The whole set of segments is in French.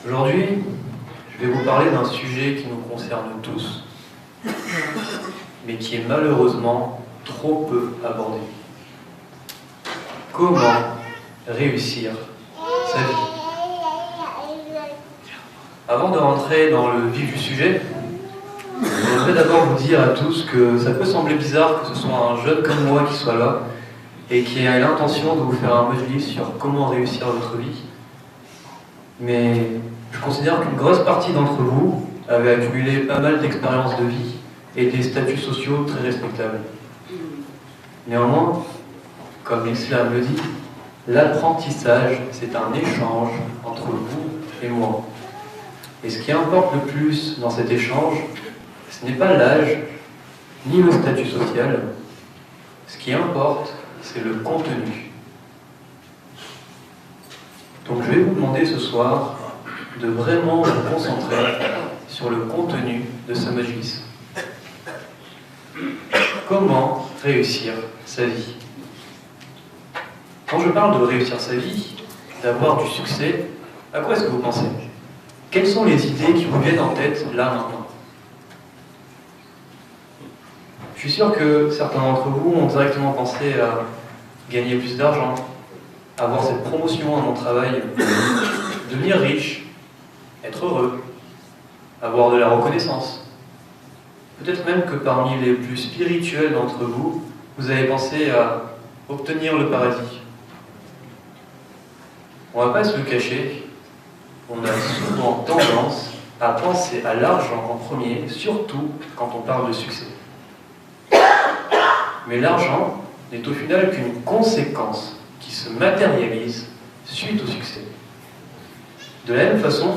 Aujourd'hui, je vais vous parler d'un sujet qui nous concerne tous, mais qui est malheureusement trop peu abordé. Comment réussir sa vie? Avant de rentrer dans le vif du sujet, je voudrais d'abord vous dire à tous que ça peut sembler bizarre que ce soit un jeune comme moi qui soit là et qui ait l'intention de vous faire un module sur comment réussir votre vie. Mais je considère qu'une grosse partie d'entre vous avait accumulé pas mal d'expériences de vie et des statuts sociaux très respectables. Néanmoins, comme l'islam le dit, l'apprentissage, c'est un échange entre vous et moi. Et ce qui importe le plus dans cet échange, ce n'est pas l'âge, ni le statut social. Ce qui importe, c'est le contenu. Donc je vais vous demander ce soir de vraiment vous concentrer sur le contenu de ce majlis. Comment réussir sa vie? Quand je parle de réussir sa vie, d'avoir du succès, à quoi est-ce que vous pensez? Quelles sont les idées qui vous viennent en tête là maintenant? Je suis sûr que certains d'entre vous ont directement pensé à gagner plus d'argent, avoir cette promotion à mon travail, devenir riche, être heureux, avoir de la reconnaissance. Peut-être même que parmi les plus spirituels d'entre vous, vous avez pensé à obtenir le paradis. On ne va pas se le cacher, on a souvent tendance à penser à l'argent en premier, surtout quand on parle de succès. Mais l'argent n'est au final qu'une conséquence qui se matérialise suite au succès. De la même façon,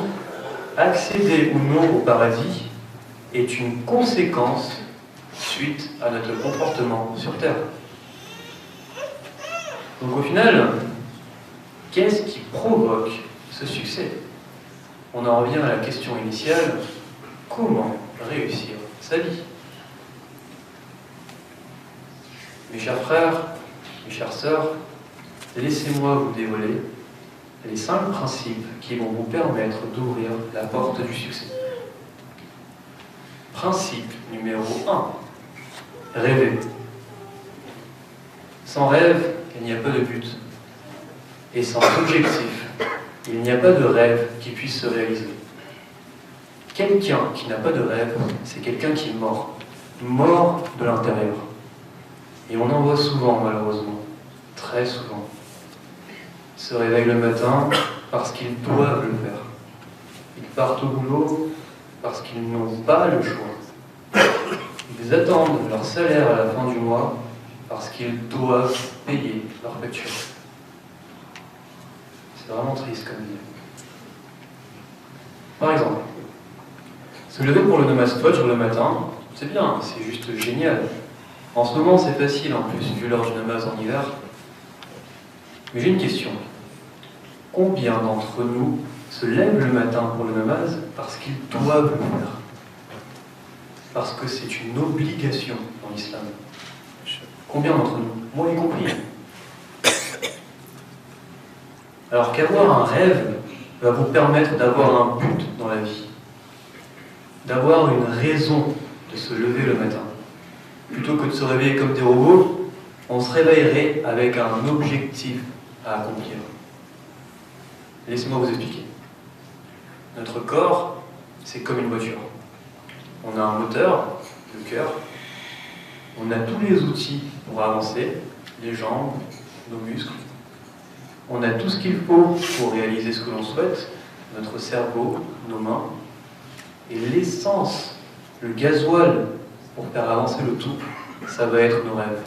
accéder ou non au paradis est une conséquence suite à notre comportement sur Terre. Donc au final, qu'est-ce qui provoque ce succès? On en revient à la question initiale, comment réussir sa vie? Mes chers frères, mes chères sœurs, laissez-moi vous dévoiler les 5 principes qui vont vous permettre d'ouvrir la porte du succès. Principe numéro 1, rêver. Sans rêve, il n'y a pas de but. Et sans objectif, il n'y a pas de rêve qui puisse se réaliser. Quelqu'un qui n'a pas de rêve, c'est quelqu'un qui est mort. Mort de l'intérieur. Et on en voit souvent, malheureusement. Très souvent. Ils se réveillent le matin parce qu'ils doivent le faire. Ils partent au boulot parce qu'ils n'ont pas le choix. Ils attendent leur salaire à la fin du mois parce qu'ils doivent payer leur facture. C'est vraiment triste comme vie. Par exemple, se lever pour le Namaz Fajr le matin, c'est bien, c'est juste génial. En ce moment, c'est facile en plus, vu l'heure du namaz en hiver. Mais j'ai une question. Combien d'entre nous se lèvent le matin pour le namaz parce qu'ils doivent le faire? Parce que c'est une obligation dans l'islam. Combien d'entre nous? Moi y compris. Alors qu'avoir un rêve va vous permettre d'avoir un but dans la vie. D'avoir une raison de se lever le matin. Plutôt que de se réveiller comme des robots, on se réveillerait avec un objectif à accomplir. Laissez-moi vous expliquer. Notre corps, c'est comme une voiture. On a un moteur, le cœur. On a tous les outils pour avancer, les jambes, nos muscles. On a tout ce qu'il faut pour réaliser ce que l'on souhaite, notre cerveau, nos mains. Et l'essence, le gasoil, pour faire avancer le tout, ça va être nos rêves.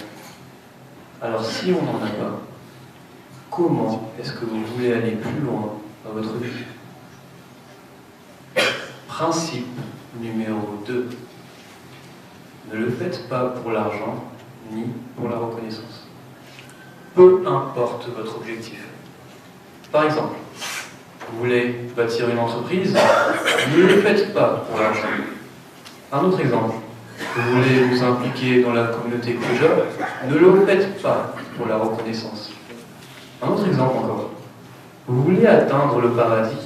Alors si on n'en a pas, comment est-ce que vous voulez aller plus loin dans votre vie? Principe numéro 2. Ne le faites pas pour l'argent, ni pour la reconnaissance. Peu importe votre objectif. Par exemple, vous voulez bâtir une entreprise, ne le faites pas pour l'argent. Un autre exemple. Vous voulez vous impliquer dans la communauté Koja, ne le faites pas pour la reconnaissance. Un autre exemple encore. Vous voulez atteindre le paradis,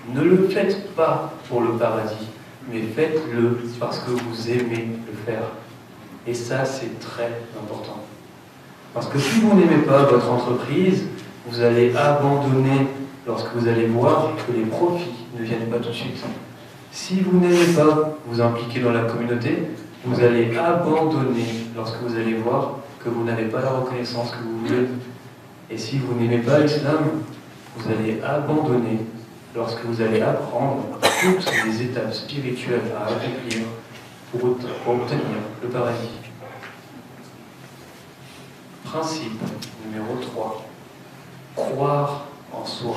Ne le faites pas pour le paradis, mais faites-le parce que vous aimez le faire. Et ça, c'est très important. Parce que si vous n'aimez pas votre entreprise, vous allez abandonner lorsque vous allez voir que les profits ne viennent pas tout de suite. Si vous n'aimez pas vous impliquer dans la communauté, vous allez abandonner lorsque vous allez voir que vous n'avez pas la reconnaissance que vous voulez. Et si vous n'aimez pas l'islam, vous allez abandonner lorsque vous allez apprendre toutes les étapes spirituelles à accomplir pour obtenir le paradis. Principe numéro 3. Croire en soi.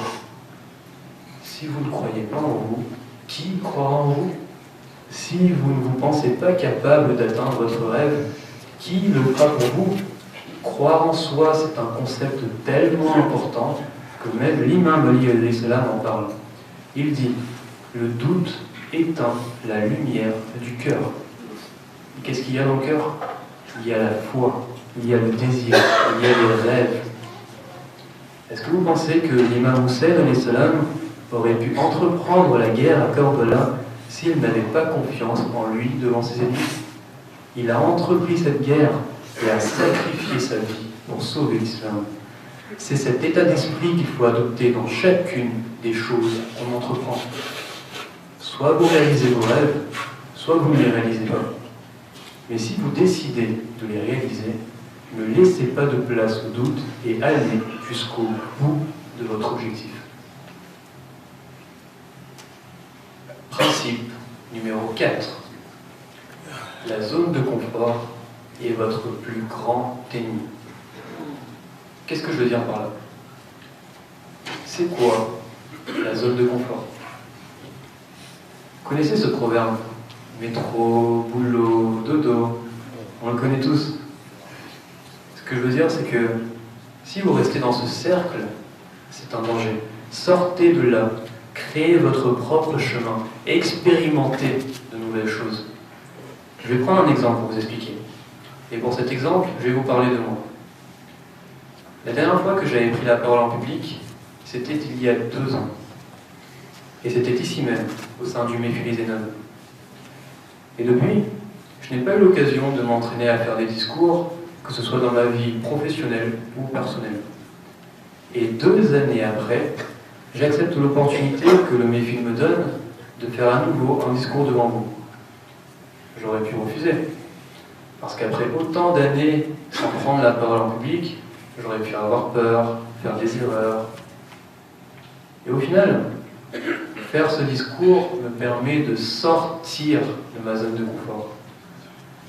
Si vous ne croyez pas en vous, qui croira en vous? Si vous ne vous pensez pas capable d'atteindre votre rêve, qui le fera pour vous? Croire en soi, c'est un concept tellement important que même l'imam Ali alayhi salam en parle. Il dit, le doute éteint la lumière du cœur. Qu'est-ce qu'il y a dans le cœur? Il y a la foi, il y a le désir, il y a les rêves. Est-ce que vous pensez que l'imam Hussein alayhi salam aurait pu entreprendre la guerre à Karbala s'il n'avait pas confiance en lui devant ses ennemis? Il a entrepris cette guerre et a sacrifié sa vie pour sauver l'islam. C'est cet état d'esprit qu'il faut adopter dans chacune des choses qu'on entreprend. Soit vous réalisez vos rêves, soit vous ne les réalisez pas. Mais si vous décidez de les réaliser, ne laissez pas de place au doute et allez jusqu'au bout de votre objectif. Principe numéro 4. La zone de confort est votre plus grand ennemi. Qu'est-ce que je veux dire par là? C'est quoi la zone de confort? Vous connaissez ce proverbe? Métro, boulot, dodo, on le connaît tous. Ce que je veux dire, c'est que si vous restez dans ce cercle, c'est un danger. Sortez de là, créez votre propre chemin, expérimentez de nouvelles choses. Je vais prendre un exemple pour vous expliquer. Et pour cet exemple, je vais vous parler de moi. La dernière fois que j'avais pris la parole en public, c'était il y a 2 ans. Et c'était ici même, au sein du Mefili Zenon. Et depuis, je n'ai pas eu l'occasion de m'entraîner à faire des discours, que ce soit dans ma vie professionnelle ou personnelle. Et 2 années après, j'accepte l'opportunité que le Mefil me donne de faire à nouveau un discours devant vous. J'aurais pu refuser. Parce qu'après autant d'années sans prendre la parole en public, j'aurais pu avoir peur, faire des erreurs. Et au final, faire ce discours me permet de sortir de ma zone de confort.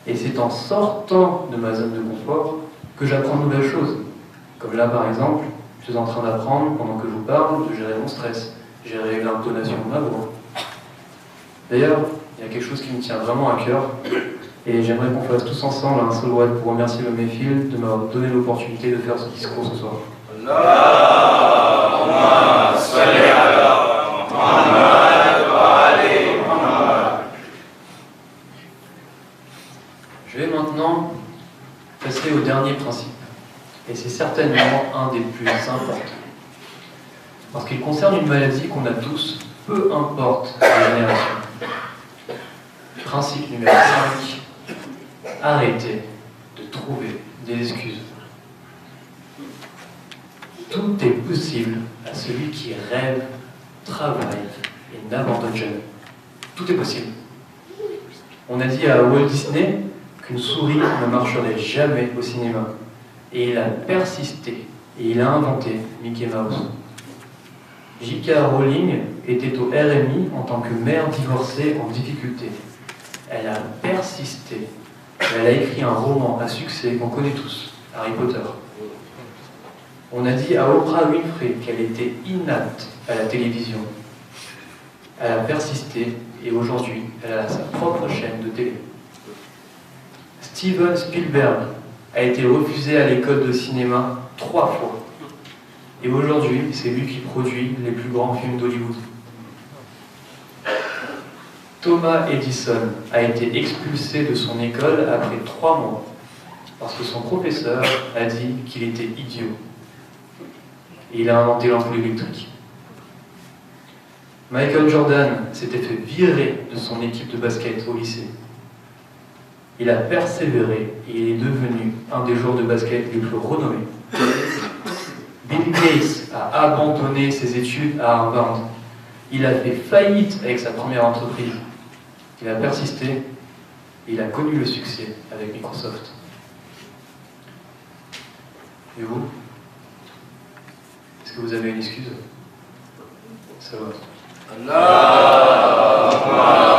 Et c'est en sortant de ma zone de confort que j'apprends de nouvelles choses. Comme là par exemple, je suis en train d'apprendre, pendant que je vous parle, de gérer mon stress, gérer l'intonation de ma voix. D'ailleurs, il y a quelque chose qui me tient vraiment à cœur, et j'aimerais qu'on fasse tous ensemble un salawat pour remercier le Mefil de m'avoir donné l'opportunité de faire ce discours ce soir. Allahumma salli ala Muhammad wa ali Muhammad. Je vais maintenant passer au dernier principe, et c'est certainement un des plus importants, parce qu'il concerne une maladie qu'on a tous, peu importe la génération. Principe numéro 5. Arrêtez de trouver des excuses. Tout est possible à celui qui rêve, travaille et n'abandonne jamais. Tout est possible. On a dit à Walt Disney qu'une souris ne marcherait jamais au cinéma. Et il a persisté et il a inventé Mickey Mouse. J.K. Rowling était au RMI en tant que mère divorcée en difficulté. Elle a persisté. Elle a écrit un roman à succès qu'on connaît tous, Harry Potter. On a dit à Oprah Winfrey qu'elle était inapte à la télévision. Elle a persisté et aujourd'hui, elle a sa propre chaîne de télé. Steven Spielberg a été refusé à l'école de cinéma 3 fois. Et aujourd'hui, c'est lui qui produit les plus grands films d'Hollywood. Thomas Edison a été expulsé de son école après 3 mois parce que son professeur a dit qu'il était idiot. Et il a inventé l'ampoule électrique. Michael Jordan s'était fait virer de son équipe de basket au lycée. Il a persévéré et il est devenu un des joueurs de basket les plus renommés. Bill Gates a abandonné ses études à Harvard. Il a fait faillite avec sa première entreprise. Il a persisté et il a connu le succès avec Microsoft. Et vous? Est-ce que vous avez une excuse? Ça va. Allah.